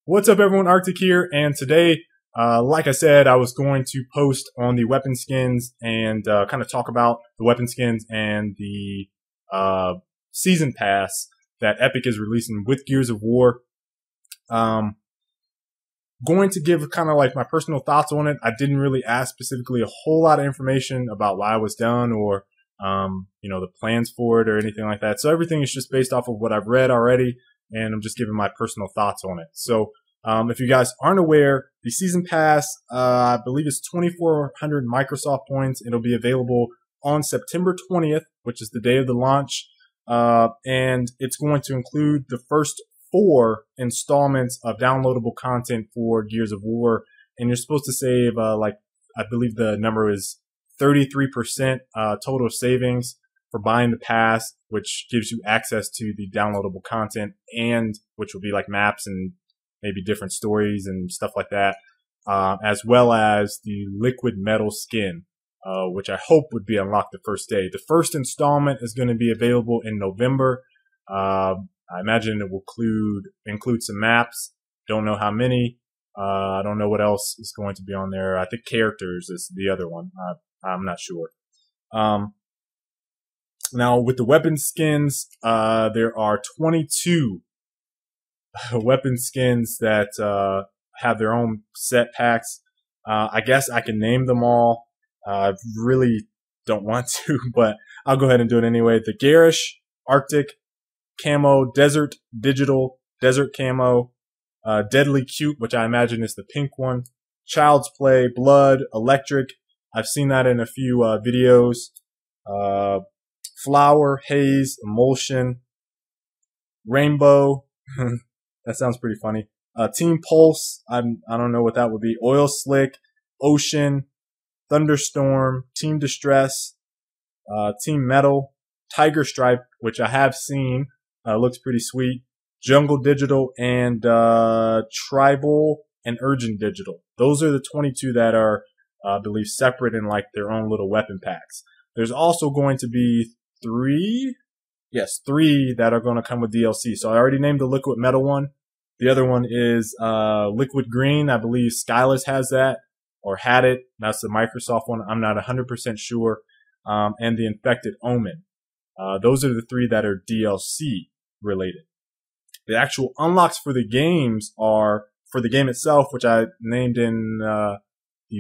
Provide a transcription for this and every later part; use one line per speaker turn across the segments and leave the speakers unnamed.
What's up, everyone? Arctic here, and today, like I said, I was going to post on the weapon skins and kind of talk about the weapon skins and the season pass that Epic is releasing with Gears of War. Going to give kind of like my personal thoughts on it. I didn't really ask specifically a whole lot of information about why it was done or the plans for it or anything like that. So everything is just based off of what I've read already, and I'm just giving my personal thoughts on it. So if you guys aren't aware, the season pass, I believe it's 2,400 Microsoft points. It'll be available on September 20th, which is the day of the launch. And it's going to include the first 4 installments of downloadable content for Gears of War. And you're supposed to save, I believe the number is 33% total savings for buying the pass, which gives you access to the downloadable content, and which will be like maps and maybe different stories and stuff like that, as well as the liquid metal skin, which I hope would be unlocked the first day. The first installment is going to be available in November. I imagine it will include some maps. Don't know how many. I don't know what else is going to be on there. I think characters is the other one. I'm not sure. Now, with the weapon skins, there are 22 weapon skins that have their own set packs. I guess I can name them all. I really don't want to, but I'll go ahead and do it anyway. The Garish, Arctic, Camo, Desert, Digital, Desert Camo, Deadly Cute, which I imagine is the pink one, Child's Play, Blood, Electric. I've seen that in a few videos. Flower, Haze, Emulsion, Rainbow. That sounds pretty funny. Team Pulse. I don't know what that would be. Oil Slick, Ocean, Thunderstorm, Team Distress, Team Metal, Tiger Stripe, which I have seen. Looks pretty sweet. Jungle Digital, and Tribal and Urgent Digital. Those are the 22 that are, I believe, separate in like their own little weapon packs. There's also going to be 3 that are going to come with DLC. So I already named the Liquid Metal one. The other one is Liquid Green. I believe Skyless has that or had it. That's the Microsoft one. I'm not 100% sure. And the Infected Omen. Those are the 3 that are DLC related. The actual unlocks for the games are for the game itself, which I named in the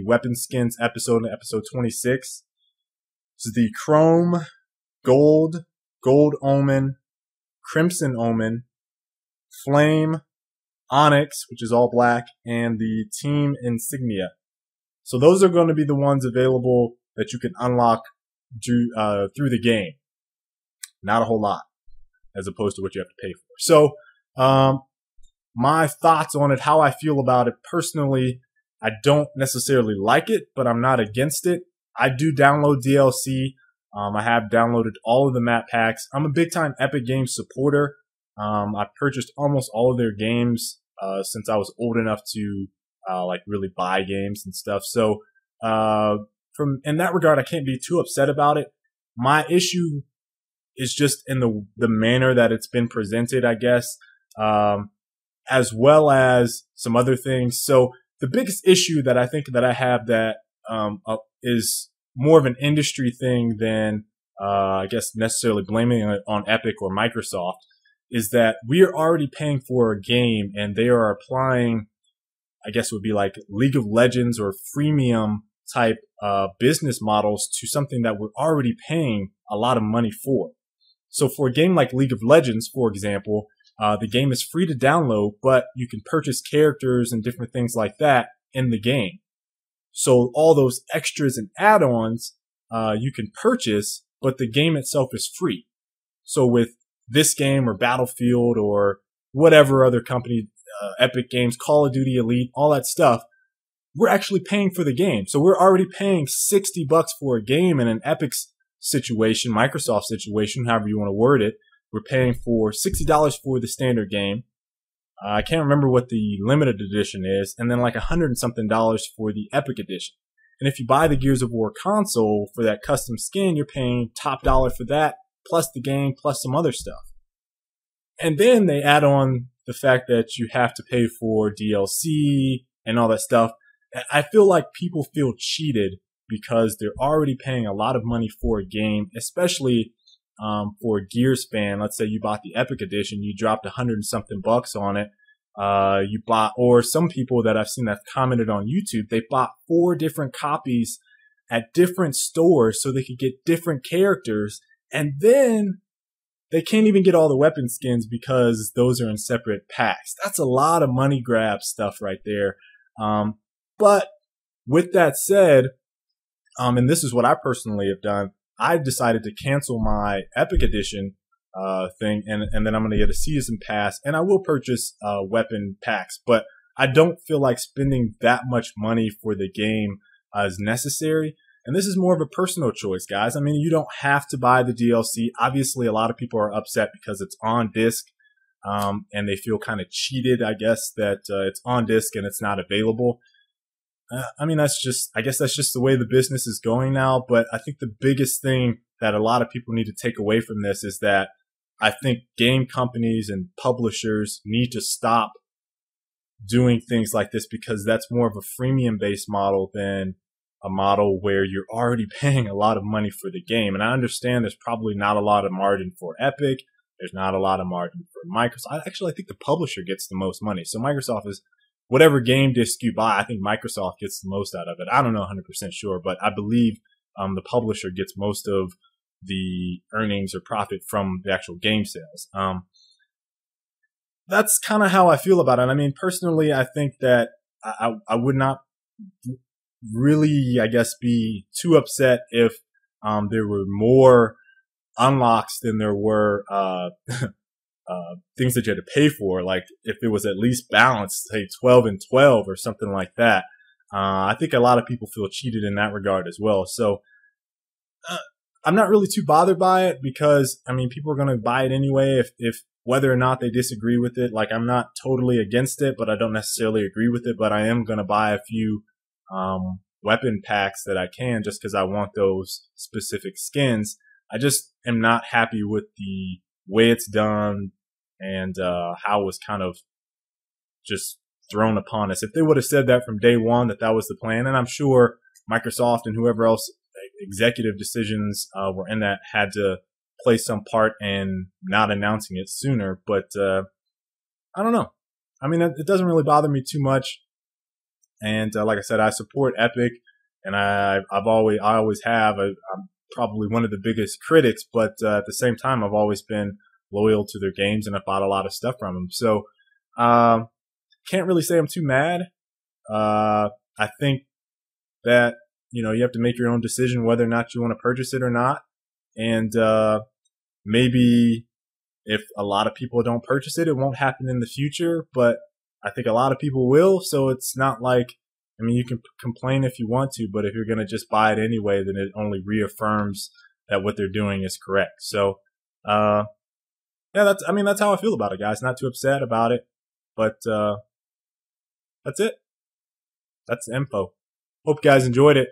Weapon Skins episode, episode 26. So the Chrome, Gold, Gold Omen, Crimson Omen, Flame, Onyx, which is all black, and the Team Insignia. So those are going to be the ones available that you can unlock through the game. Not a whole lot, as opposed to what you have to pay for. So my thoughts on it, how I feel about it personally, I don't necessarily like it, but I'm not against it. I do download DLC. I have downloaded all of the map packs. I'm a big time Epic Games supporter. I purchased almost all of their games since I was old enough to really buy games and stuff. So in that regard, I can't be too upset about it. My issue is just in the manner that it's been presented, I guess, as well as some other things. So the biggest issue that I think that I have that is more of an industry thing than I guess necessarily blaming it on Epic or Microsoft is that we are already paying for a game and they are applying, I guess it would be like League of Legends or freemium type business models to something that we're already paying a lot of money for. So for a game like League of Legends, for example, the game is free to download, but you can purchase characters and different things like that in the game. So all those extras and add-ons you can purchase, but the game itself is free. So with this game or Battlefield or whatever other company, Epic Games, Call of Duty Elite, all that stuff, we're actually paying for the game. So we're already paying $60 for a game in an Epic's situation, Microsoft situation, however you want to word it. We're paying for $60 for the standard game. I can't remember what the limited edition is, and then like $100 and something for the Epic edition. And if you buy the Gears of War console for that custom skin, you're paying top dollar for that, plus the game, plus some other stuff. And then they add on the fact that you have to pay for DLC and all that stuff. I feel like people feel cheated because they're already paying a lot of money for a game, especially for a Gears fan. Let's say you bought the Epic Edition, you dropped $100 and something on it. You bought, or some people that I've seen that commented on YouTube, they bought 4 different copies at different stores so they could get different characters, and then they can't even get all the weapon skins because those are in separate packs. That's a lot of money grab stuff right there. But with that said, and this is what I personally have done, I've decided to cancel my Epic Edition thing, and then I'm going to get a season pass, and I will purchase weapon packs, but I don't feel like spending that much money for the game is necessary. And this is more of a personal choice, guys. I mean, you don't have to buy the DLC. Obviously, a lot of people are upset because it's on disc, and they feel kind of cheated, I guess, that it's on disc and it's not available. I mean, I guess that's just the way the business is going now. But I think the biggest thing that a lot of people need to take away from this is that I think game companies and publishers need to stop doing things like this, because that's more of a freemium based model than a model where you're already paying a lot of money for the game. And I understand there's probably not a lot of margin for Epic. There's not a lot of margin for Microsoft. Actually, I think the publisher gets the most money. So Microsoft is, whatever game disc you buy, I think Microsoft gets the most out of it. I don't know 100% sure, but I believe the publisher gets most of the earnings or profit from the actual game sales. That's kind of how I feel about it. I mean, personally, I think that I would not really, I guess, be too upset if there were more unlocks than there were things that you had to pay for. Like if it was at least balanced, say 12 and 12 or something like that. I think a lot of people feel cheated in that regard as well. So I'm not really too bothered by it, because I mean, people are going to buy it anyway if whether or not they disagree with it. Like, I'm not totally against it, but I don't necessarily agree with it. But I am going to buy a few weapon packs that I can, just because I want those specific skins. I just am not happy with the way it's done and how it was kind of just thrown upon us. If they would have said that from day one, that was the plan, and I'm sure Microsoft and whoever else executive decisions were in that had to play some part in not announcing it sooner. But I don't know. I mean, it doesn't really bother me too much. And like I said, I support Epic, and I always have. I'm probably one of the biggest critics, but at the same time, I've always been loyal to their games, and I've bought a lot of stuff from them. So can't really say I'm too mad. I think that, you have to make your own decision whether or not you want to purchase it or not. And maybe if a lot of people don't purchase it, it won't happen in the future, but I think a lot of people will. So it's not like, I mean, you can complain if you want to, but if you're going to just buy it anyway, then it only reaffirms that what they're doing is correct. So, yeah, that's how I feel about it, guys. Not too upset about it, but, that's it. That's the info. Hope you guys enjoyed it.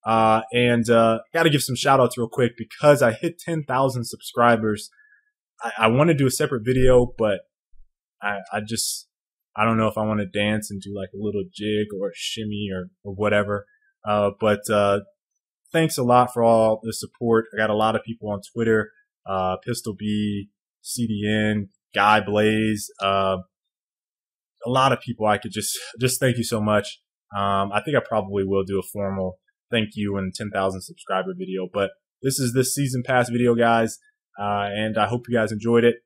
And gotta give some shout outs real quick, because I hit 10,000 subscribers. I want to do a separate video, but I don't know if I want to dance and do like a little jig or a shimmy or whatever. But thanks a lot for all the support. I got a lot of people on Twitter, Pistol B, CDN, Guy Blaze, a lot of people. I could just thank you so much. I think I probably will do a formal thank you and 10,000 subscriber video, but this is this season pass video, guys. And I hope you guys enjoyed it.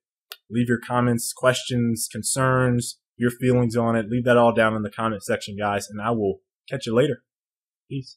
Leave your comments, questions, concerns, your feelings on it. Leave that all down in the comment section, guys, and I will catch you later. Peace.